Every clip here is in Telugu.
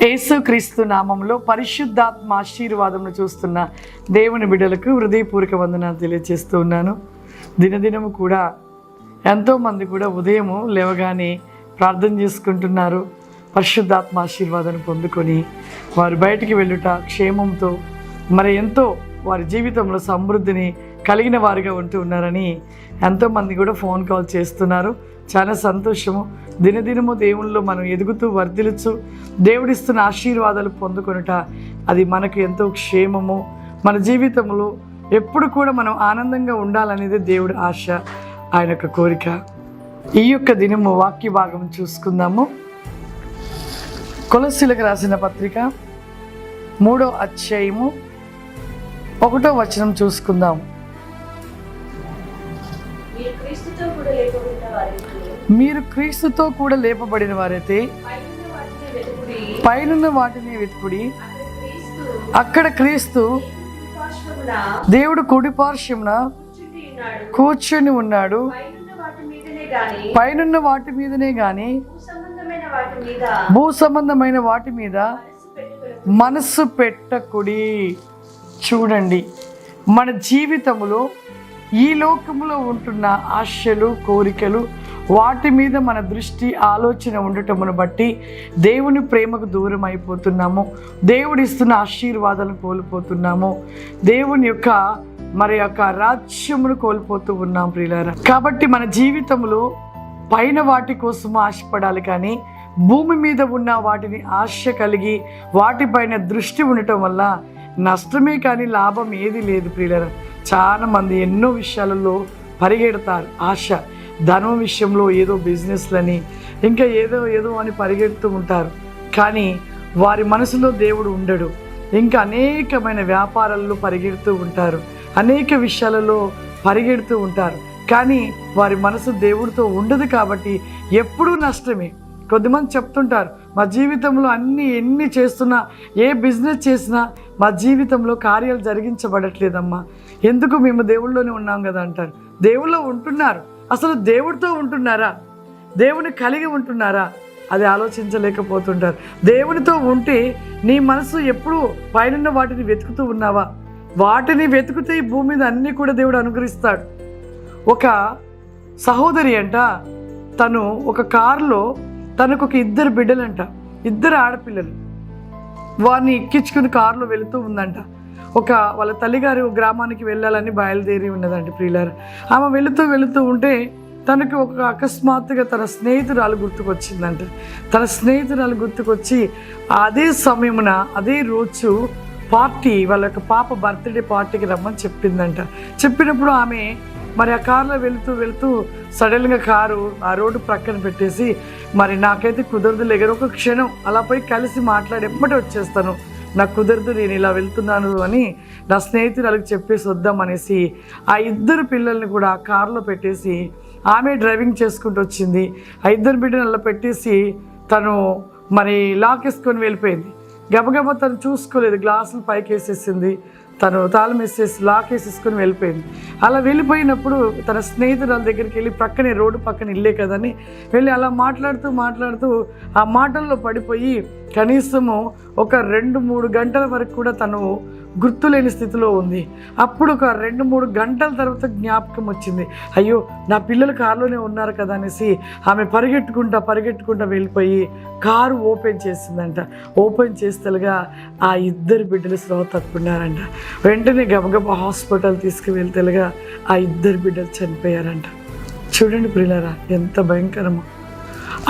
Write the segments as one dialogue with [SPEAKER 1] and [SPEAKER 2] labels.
[SPEAKER 1] యేసుక్రీస్తు నామములో పరిశుద్ధాత్మ ఆశీర్వాదమును చూస్తున్న దేవుని బిడ్డలకు హృదయపూర్వక వందనాలు తెలియజేస్తూ ఉన్నాను. దినదినము కూడా ఎంతోమంది కూడా ఉదయము లేవగానే ప్రార్థన చేసుకుంటున్నారు. పరిశుద్ధాత్మ ఆశీర్వాదాన్ని పొందుకొని వారు బయటికి వెళ్ళుట క్షేమంతో మరి ఎంతో వారి జీవితంలో సమృద్ధిని కలిగిన వారిగా ఉంటూ ఉన్నారని ఎంతోమంది కూడా ఫోన్ కాల్ చేస్తున్నారు. చాలా సంతోషము. దినదినము దేవుళ్ళలో మనం ఎదుగుతూ వర్ధిల్లుచు దేవుడిస్తున్న ఆశీర్వాదాలు పొందుకొనుట అది మనకు ఎంతో క్షేమము. మన జీవితంలో ఎప్పుడు కూడా మనం ఆనందంగా ఉండాలనేది దేవుడి ఆశ, ఆయన యొక్క కోరిక. ఈ యొక్క దినము వాక్య భాగం చూసుకుందాము. కొలస్సీలకు రాసిన పత్రిక 3వ అధ్యాయము 1వ వచనం చూసుకుందాం. మీరు క్రీస్తుతో కూడా లేపబడిన వారైతే పైనున్న వాటిని వెతుకుడి, అక్కడ క్రీస్తు దేవుడు కుడి పార్శ్వమున కూర్చొని ఉన్నాడు. పైనున్న వాటి మీదనే గాని భూ సంబంధమైన వాటి మీద మనస్సు పెట్టకుడి. చూడండి, మన జీవితంలో ఈ లోకములో ఉంటున్న ఆశలు, కోరికలు, వాటి మీద మన దృష్టి, ఆలోచన ఉండటమును బట్టి దేవుని ప్రేమకు దూరం అయిపోతున్నాము. దేవుడు ఇస్తున్న ఆశీర్వాదాలను కోల్పోతున్నాము. దేవుని యొక్క రాజ్యమును కోల్పోతూ ఉన్నాం ప్రియులారా. కాబట్టి మన జీవితంలో పైన వాటి కోసం ఆశపడాలి, కానీ భూమి మీద ఉన్న వాటిని ఆశ కలిగి వాటిపైన దృష్టి ఉండటం వల్ల నష్టమే కానీ లాభం ఏది లేదు ప్రియులారా. చాలా మంది ఎన్నో విషయాలలో పరిగెడతారు. ఆశ, ధనం విషయంలో ఏదో బిజినెస్లని ఇంకా ఏదో అని పరిగెడుతూ ఉంటారు. కానీ వారి మనసులో దేవుడు ఉండడు. ఇంకా అనేకమైన వ్యాపారాల్లో పరిగెడుతూ ఉంటారు, అనేక విషయాలలో పరిగెడుతూ ఉంటారు. కానీ వారి మనసు దేవుడితో ఉండదు. కాబట్టి ఎప్పుడూ నష్టమే. కొద్దిమంది చెప్తుంటారు, మా జీవితంలో ఎన్ని చేస్తున్నా, ఏ బిజినెస్ చేసినా మా జీవితంలో కార్యాలు జరిగించబడట్లేదమ్మా, ఎందుకు మేము దేవుళ్ళలోనే ఉన్నాం కదా అంటారు. దేవుళ్ళో ఉంటున్నారు, అసలు దేవుడితో ఉంటున్నారా, దేవుని కలిగి ఉంటున్నారా, అది ఆలోచించలేకపోతుంటారు. దేవునితో ఉంటే నీ మనసు ఎప్పుడు పైన వాటిని వెతుకుతూ ఉన్నావా? వాటిని వెతుకుతే ఈ భూమి మీద అన్నీ కూడా దేవుడు అనుగ్రహిస్తాడు. ఒక సహోదరి అంట, తను ఒక కారులో తనకు ఒక 2 బిడ్డలంట, 2 ఆడపిల్లలు. వారిని ఎక్కించుకుని కారులో వెళుతూ ఉందంట. వాళ్ళ తల్లిగారు గ్రామానికి వెళ్ళాలని బయలుదేరి ఉన్నదంట ప్రియులారా. ఆమె వెళుతూ ఉంటే తనకి అకస్మాత్తుగా తన స్నేహితురాలు గుర్తుకొచ్చిందంట. తన స్నేహితురాలు గుర్తుకొచ్చి అదే సమయమున అదే రోజు పార్టీ, వాళ్ళ యొక్క పాప బర్త్డే పార్టీకి రమ్మని చెప్పిందంట. చెప్పినప్పుడు ఆమె ఆ కారులో వెళుతూ సడన్గా కారు ఆ రోడ్డు ప్రక్కన పెట్టేసి, నాకైతే కుదరదు లేక ఒక క్షణం అలా పోయి కలిసి మాట్లాడి ఎమ్మటే వచ్చేస్తాను, నాకు కుదరదు, నేను ఇలా వెళ్తున్నాను అని నా స్నేహితురాలకు చెప్పేసి వద్దామనేసి ఆ 2 పిల్లల్ని కూడా ఆ కారులో పెట్టేసి ఆమె డ్రైవింగ్ చేసుకుంటూ వచ్చింది. ఆ 2 బిడ్డలు అలా పెట్టేసి తను లాక్ వేసుకొని వెళ్ళిపోయింది. గబగబా తను చూసుకోలేదు, గ్లాసులు పైకి వేసేసింది, తను తాళం వేసేసి లాక్ వేసేసుకొని వెళ్ళిపోయింది. అలా వెళ్ళిపోయినప్పుడు తన స్నేహితురాల దగ్గరికి వెళ్ళి, ప్రక్కనే రోడ్డు పక్కన ఇల్లే కదని వెళ్ళి అలా మాట్లాడుతూ ఆ మాటల్లో పడిపోయి కనీసము ఒక 2-3 గంటల వరకు కూడా తను గుర్తులేని స్థితిలో ఉంది. అప్పుడు ఒక 2-3 గంటల తర్వాత జ్ఞాపకం వచ్చింది. అయ్యో, నా పిల్లలు కారులోనే ఉన్నారు కదా అనేసి ఆమె పరిగెట్టుకుంటా వెళ్ళిపోయి కారు ఓపెన్ చేసిందంట. ఓపెన్ చేస్తేగా ఆ 2 బిడ్డలు స్పృహ తప్పుకున్నారంట. వెంటనే గబగబా హాస్పిటల్ తీసుకువెళ్తేగా ఆ 2 బిడ్డలు చనిపోయారంట. చూడండి ప్రియులారా, ఎంత భయంకరమో.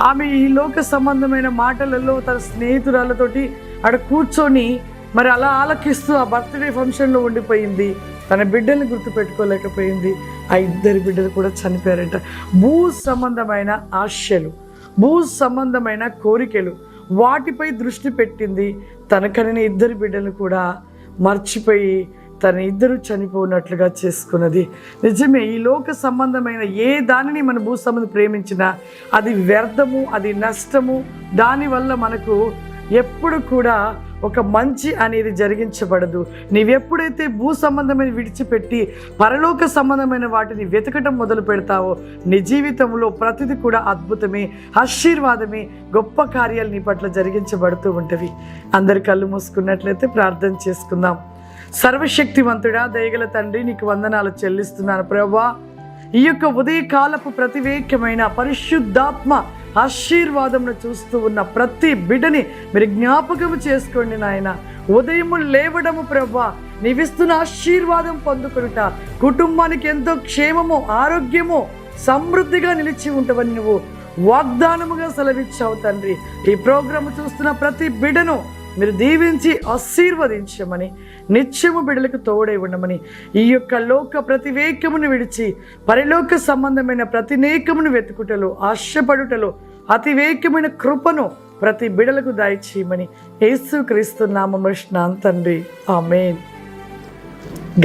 [SPEAKER 1] ఆమె ఈ లోక సంబంధమైన మాటలలో తన స్నేహితురాలతోటి అక్కడ కూర్చొని అలా ఆలకిస్తూ ఆ బర్త్డే ఫంక్షన్లో ఉండిపోయింది. తన బిడ్డల్ని గుర్తుపెట్టుకోలేకపోయింది. ఆ 2 బిడ్డలు కూడా చనిపోయారంట. భూ సంబంధమైన ఆశలు, భూ సంబంధమైన కోరికలు, వాటిపై దృష్టి పెట్టింది. తనకనిన 2 బిడ్డలు కూడా మర్చిపోయి తన 2 చనిపోయినట్లుగా చేసుకున్నది. నిజమే, ఈ లోక సంబంధమైన ఏ దానిని మన భూ సంబంధం ప్రేమించినా అది వ్యర్థము, అది నష్టము. దానివల్ల మనకు ఎప్పుడు కూడా ఒక మంచి అనేది జరిగించబడదు. నీవెప్పుడైతే భూ సంబంధమైన విడిచిపెట్టి పరలోక సంబంధమైన వాటిని వెతకటం మొదలు పెడతావో నీ జీవితంలో ప్రతిదీ కూడా అద్భుతమే, ఆశీర్వాదమే, గొప్ప కార్యాలు నీ పట్ల జరిగించబడుతూ ఉంటవి. అందరి కళ్ళు మూసుకున్నట్లయితే ప్రార్థన చేసుకుందాం. సర్వశక్తివంతుడా, దయగల తండ్రి, నీకు వందనాలు చెల్లిస్తున్నాను ప్రభువా. ఈ యొక్క ఉదయకాలపు ప్రతివేకమైన పరిశుద్ధాత్మ ఆశీర్వాదమును చూస్తూ ఉన్న ప్రతి బిడ్డని మీరు జ్ఞాపకము చేసుకోండి నాయన. ఉదయము లేవడము ప్రభువా, నీవిస్తున్న ఆశీర్వాదం పొందుకొనుట, కుటుంబానికి ఎంతో క్షేమము, ఆరోగ్యము, సమృద్ధిగా నిలిచి ఉంటవని నువ్వు వాగ్దానముగా సెలవిచ్చావు తండ్రి. ఈ ప్రోగ్రాము చూస్తున్న ప్రతి బిడ్డను మీరు దీవించి ఆశీర్వదించమని, నిత్యము బిడ్డలకు తోడై ఉండమని, ఈ యొక్క లోక ప్రతివేకమును విడిచి పరలోక సంబంధమైన ప్రతినేకమును వెతుకుటలో, ఆశపడుటలో అతివేకమైన కృపను ప్రతి బిడ్డలకు దయచేయమని యేసుక్రీస్తు నామమున తండ్రి, ఆమేన్.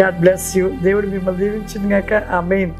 [SPEAKER 1] God bless you. దేవుడు మిమ్మల్ని దీవించును గాక. ఆమేన్.